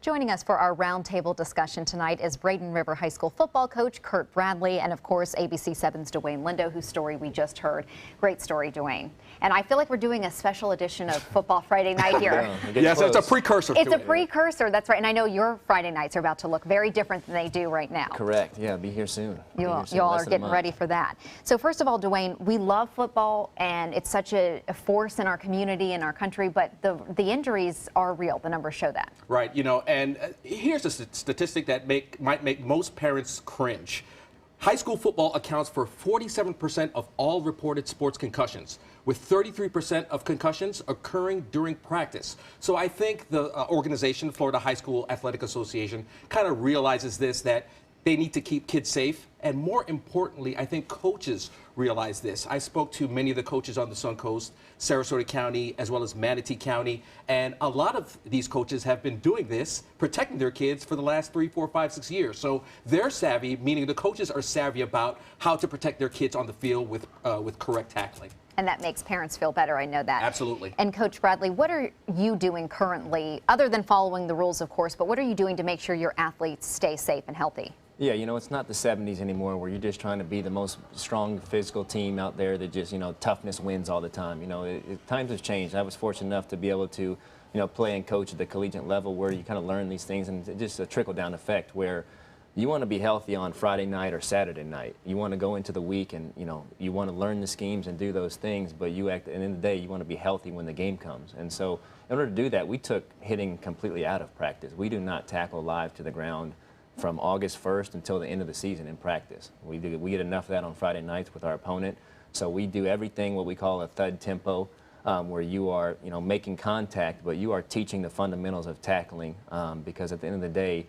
Joining us for our roundtable discussion tonight is Braden River High School football coach Kurt Bradley and, of course, ABC 7's Dwayne Lindo, whose story we just heard. Great story, Dwayne. And I feel like we're doing a special edition of Football Friday Night here. Yes, it's a precursor to it. It's a precursor, that's right. And I know your Friday nights are about to look very different than they do right now. Correct. Yeah, be here soon. You all are getting ready for that. So first of all, Dwayne, we love football, and it's such a force in our community and our country, but the injuries are real. The numbers show that. Right, you know, and here's a statistic that might make most parents cringe. High school football accounts for 47% of all reported sports concussions, with 33% of concussions occurring during practice. So I think the organization, Florida High School Athletic Association, kind of realizes this, that they need to keep kids safe. And more importantly, I think coaches realize this. I spoke to many of the coaches on the Sun Coast, Sarasota County, as well as Manatee County. And a lot of these coaches have been doing this, protecting their kids for the last 3, 4, 5, 6 years. So they're savvy, meaning the coaches are savvy about how to protect their kids on the field with correct tackling. And that makes parents feel better, I know that. Absolutely. And Coach Bradley, what are you doing currently, other than following the rules, of course, but what are you doing to make sure your athletes stay safe and healthy? Yeah, you know, it's not the 70s anymore where you're just trying to be the most strong physical team out there that just, you know, toughness wins all the time. You know, times have changed. I was fortunate enough to be able to, you know, play and coach at the collegiate level where you kind of learn these things, and just a trickle-down effect where you want to be healthy on Friday night or Saturday night. You want to go into the week and, you know, you want to learn the schemes and do those things, but at the end of the day, you want to be healthy when the game comes. And so in order to do that, we took hitting completely out of practice. We do not tackle live to the ground from August 1st until the end of the season in practice. We get enough of that on Friday nights with our opponent. So we do everything what we call a thud tempo, where you are, you know, making contact, but you are teaching the fundamentals of tackling, because at the end of the day,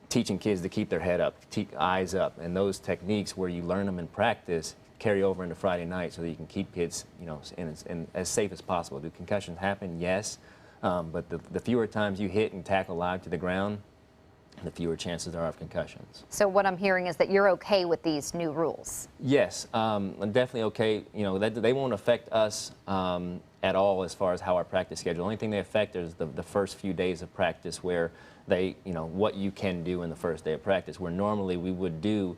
teaching kids to keep their head up, eyes up, and those techniques where you learn them in practice carry over into Friday night so that you can keep kids, you know, in as safe as possible. Do concussions happen? Yes, but the fewer times you hit and tackle live to the ground, the fewer chances there are of concussions. So what I'm hearing is that you're okay with these new rules? Yes, I'm definitely okay. You know, they won't affect us at all as far as how our practice schedule. The only thing they affect is the first few days of practice, where you know, what you can do in the first day of practice, where normally we would do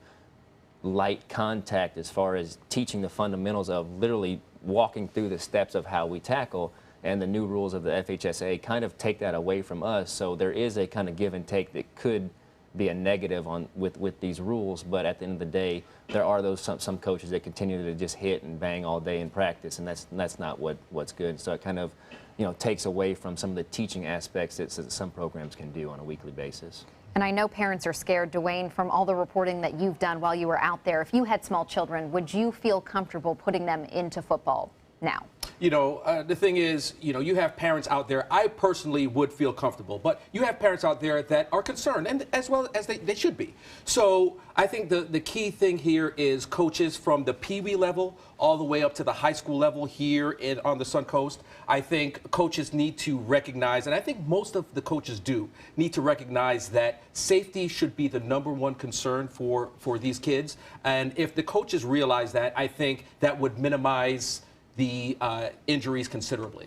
light contact as far as teaching the fundamentals of literally walking through the steps of how we tackle. And the new rules of the FHSA kind of take that away from us. So there is a kind of give and take that could be a negative with these rules, but at the end of the day, there are some coaches that continue to just hit and bang all day in practice, and that's not what's good. So it kind of, you know, takes away from some of the teaching aspects that some programs can do on a weekly basis. And I know parents are scared, Dwayne, from all the reporting that you've done while you were out there. If you had small children, would you feel comfortable putting them into football now? You know, the thing is, you know, you have parents out there. I personally would feel comfortable, but you have parents out there that are concerned, and as well as they should be. So I think the key thing here is coaches from the Pee-wee level all the way up to the high school level here on the Sun Coast. I think coaches need to recognize, and I think most of the coaches do, need to recognize that safety should be the #1 concern for these kids. And if the coaches realize that, I think that would minimize the injuries considerably.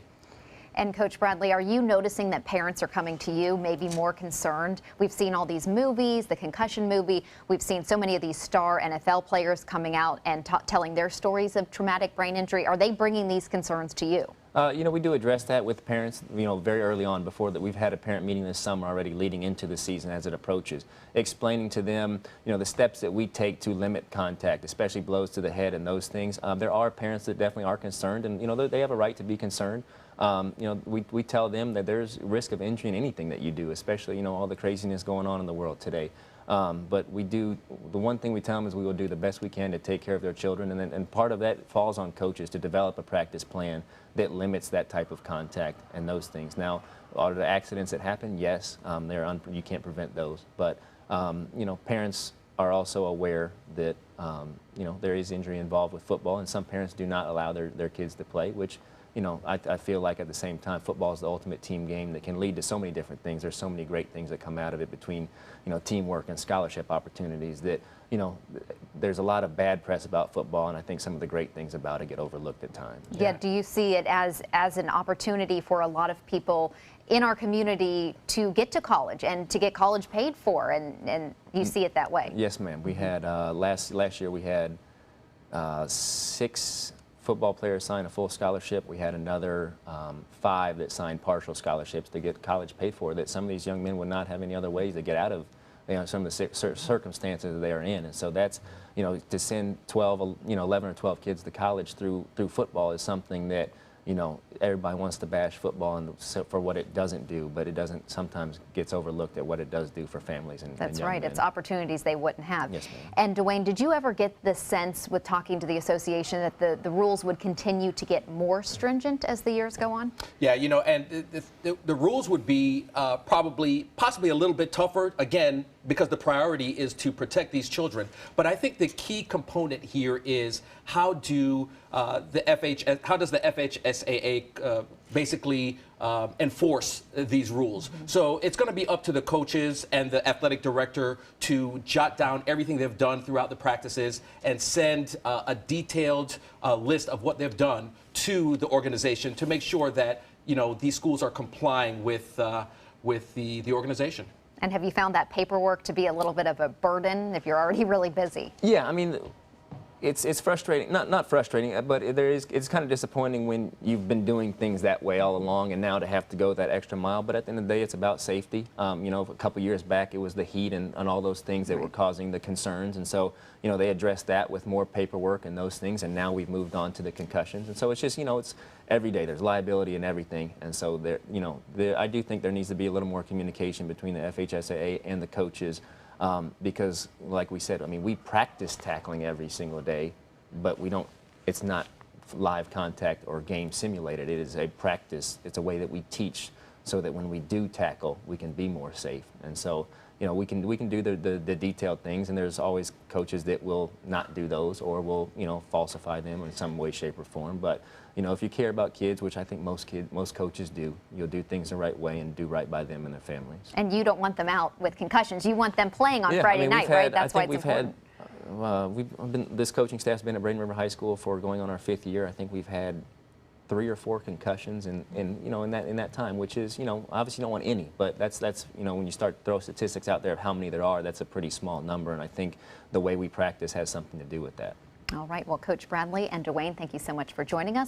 And Coach Bradley, are you noticing that parents are coming to you maybe more concerned? We've seen all these movies, the concussion movie. We've seen so many of these star NFL players coming out and telling their stories of traumatic brain injury. Are they bringing these concerns to you? You know, we do address that with parents, you know, very early on. Before that, we've had a parent meeting this summer already leading into the season as it approaches, explaining to them, you know, the steps that we take to limit contact, especially blows to the head and those things. There are parents that definitely are concerned, and, you know, they have a right to be concerned. You know, we tell them that there's risk of injury in anything that you do, especially, you know, all the craziness going on in the world today. But the one thing we tell them is we will do the best we can to take care of their children, and part of that falls on coaches to develop a practice plan that limits that type of contact and those things. Now, are there accidents that happen? Yes, you can't prevent those. But, you know, parents are also aware that, you know, there is injury involved with football, and some parents do not allow their kids to play, which, you know, I feel like at the same time, football is the ultimate team game that can lead to so many different things. There's so many great things that come out of it between, you know, teamwork and scholarship opportunities that, you know, there's a lot of bad press about football, and I think some of the great things about it get overlooked at times. Yeah, do you see it as an opportunity for a lot of people in our community to get to college and to get college paid for, and you see it that way. Yes, ma'am. We had last year we had 6 football players sign a full scholarship. We had another 5 that signed partial scholarships to get college paid for, that some of these young men would not have any other ways to get out of some of the circumstances that they are in. And so that's, to send 11 or 12 kids to college through football is something that, everybody wants to bash football and for what it doesn't do, but it doesn't, sometimes gets overlooked at what it does do for families and That's young right. men. It's opportunities they wouldn't have. Yes, ma'am. And Dwayne, did you ever get the sense with talking to the association that the rules would continue to get more stringent as the years go on? Yeah, and the rules would be possibly a little bit tougher, again, because the priority is to protect these children. But I think the key component here is how does the FHSAA basically enforce these rules? Mm-hmm. So it's going to be up to the coaches and the athletic director to jot down everything they've done throughout the practices and send a detailed list of what they've done to the organization to make sure that these schools are complying with the organization. And have you found that paperwork to be a little bit of a burden if you're already really busy? Yeah, I mean, it's frustrating, not frustrating, but it's kind of disappointing when you've been doing things that way all along, and now to have to go that extra mile. But at the end of the day, it's about safety. A couple years back, it was the heat and all those things that were causing the concerns, and so they addressed that with more paperwork and those things, and now we've moved on to the concussions. And so it's just it's every day there's liability in everything, and so I do think there needs to be a little more communication between the FHSAA and the coaches. Because, like we said, I mean, we practice tackling every single day, but it's not live contact or game simulated. It is a practice. It's a way that we teach so that when we do tackle, we can be more safe. And so, we can do the detailed things, and there's always coaches that will not do those or will, falsify them in some way, shape, or form. But, if you care about kids, which I think most coaches do, you'll do things the right way and do right by them and their families. And you don't want them out with concussions. You want them playing on Friday night, right? That's why it's important. This coaching staff's been at Braden River High School for going on our 5th year. I think we've had 3 or 4 concussions in that time, which is, obviously you don't want any, but that's when you start to throw statistics out there of how many there are, that's a pretty small number, and I think the way we practice has something to do with that. All right, well, Coach Bradley and Dwayne, thank you so much for joining us.